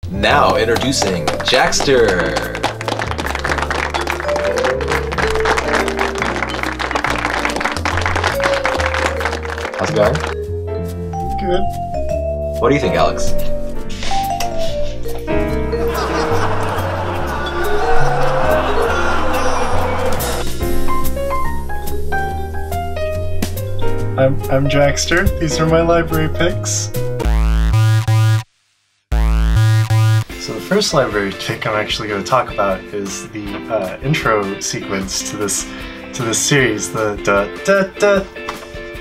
Now introducing Jaxter. How's it going? Good. What do you think, Alex? I'm Jaxter. These are my library picks. So the first library pick I'm actually going to talk about is the intro sequence to this series. The da da da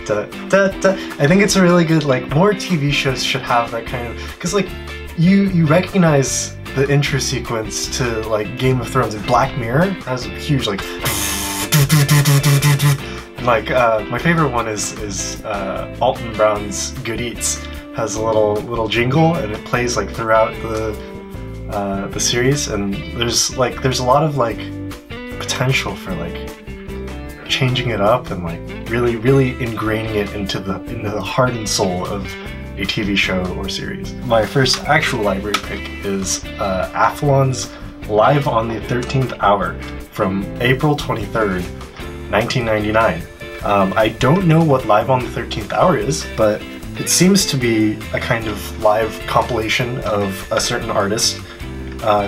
da da da. I think it's a really good, like, more TV shows should have that kind of, because like you recognize the intro sequence to like Game of Thrones and Black Mirror has a huge like. Like my favorite one is Alton Brown's Good Eats has a little jingle, and it plays like throughout the series, and there's a lot of like potential for like changing it up and like really ingraining it into the heart and soul of a TV show or series. My first actual library pick is Aphelion's Live on the 13th Hour from April 23rd, 1999. I don't know what Live on the 13th Hour is, but it seems to be a kind of live compilation of a certain artist.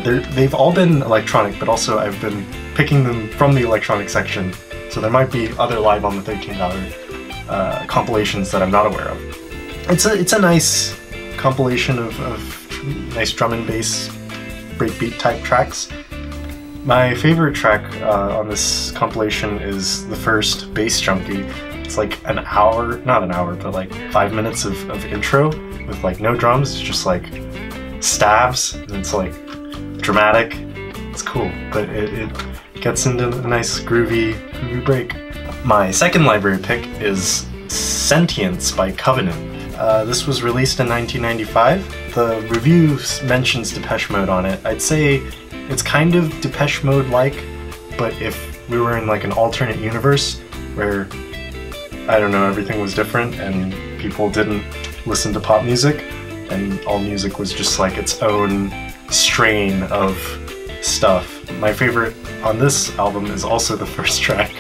They've all been electronic, but also I've been picking them from the electronic section, so there might be other Live on the 13th Hour compilations that I'm not aware of. It's a nice compilation of nice drum and bass breakbeat type tracks. My favorite track on this compilation is the first Bass Junkie. It's like an hour, not an hour, but like 5 minutes of intro with like no drums, it's just like stabs, and it's like dramatic. It's cool, but it gets into a nice groovy break. My second library pick is Sentience by Covenant. This was released in 1995. The review mentions Depeche Mode on it. I'd say it's kind of Depeche Mode-like, but if we were in like an alternate universe where, I don't know, everything was different and people didn't listen to pop music and all music was just like its own strain of stuff. My favorite on this album is also the first track,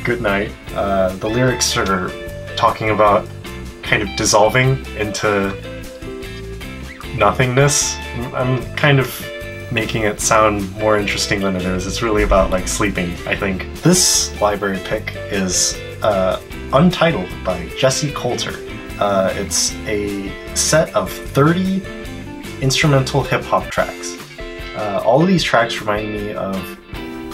Good Night. The lyrics are talking about kind of dissolving into nothingness. I'm kind of making it sound more interesting than it is. It's really about like sleeping, I think. This library pick is Untitled by Jesse Coulter. It's a set of 30 instrumental hip-hop tracks. All of these tracks remind me of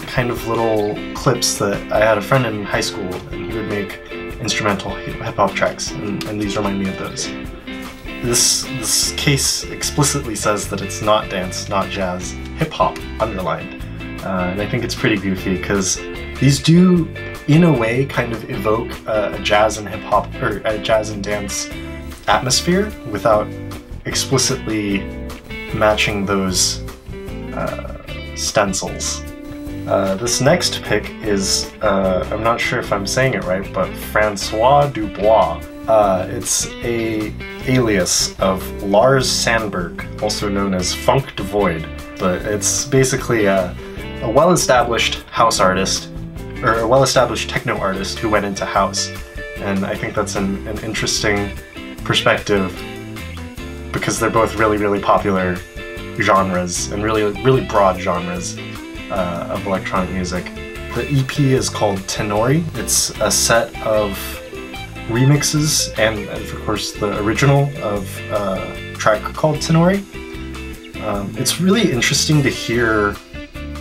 kind of little clips that I had a friend in high school, and he would make instrumental hip-hop tracks, and these remind me of those. This case explicitly says that it's not dance, not jazz, hip-hop underlined. And I think it's pretty goofy because these do, in a way, kind of evoke a jazz and hip-hop, or a jazz and dance atmosphere without explicitly matching those stencils. This next pick is, I'm not sure if I'm saying it right, but Francois DuBois. It's a alias of Lars Sandberg, also known as Funk Devoid, but it's basically a well-established house artist, or a well-established techno artist who went into house, and I think that's an interesting perspective because they're both really popular genres, and really broad genres of electronic music. The EP is called Tenori. It's a set of remixes and of course the original of a track called Tenori. It's really interesting to hear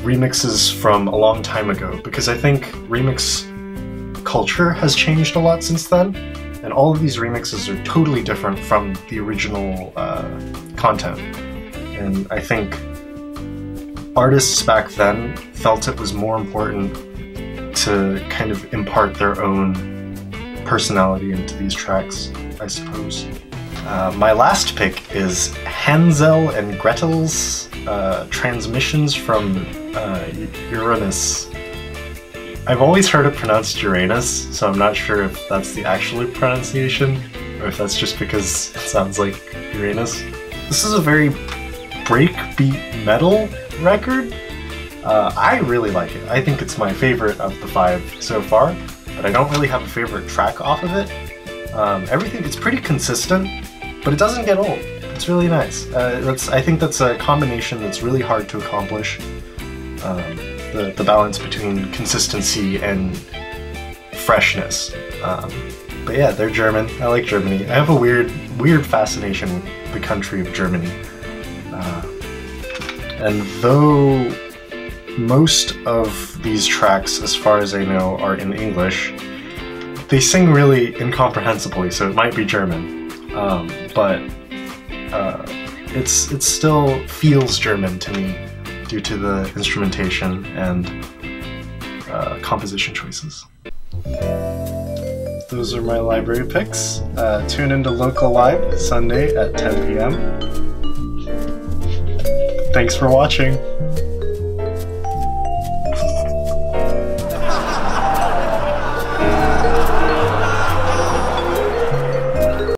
remixes from a long time ago because I think remix culture has changed a lot since then, and all of these remixes are totally different from the original content. And I think artists back then felt it was more important to kind of impart their own personality into these tracks, I suppose. My last pick is Hanzel and Gretyl's Transmissions from Uranus. I've always heard it pronounced Uranus, so I'm not sure if that's the actual pronunciation, or if that's just because it sounds like Uranus. This is a very breakbeat metal record. I really like it. I think it's my favorite of the 5 so far, but I don't really have a favorite track off of it. Everything, it's pretty consistent, but it doesn't get old. It's really nice. I think that's a combination that's really hard to accomplish. The balance between consistency and freshness. But yeah, they're German. I like Germany. I have a weird fascination with the country of Germany. And though most of these tracks, as far as I know, are in English, they sing really incomprehensibly, so it might be German. But it still feels German to me due to the instrumentation and composition choices. Those are my library picks. Tune into Local Live Sunday at 10 p.m. Thanks for watching.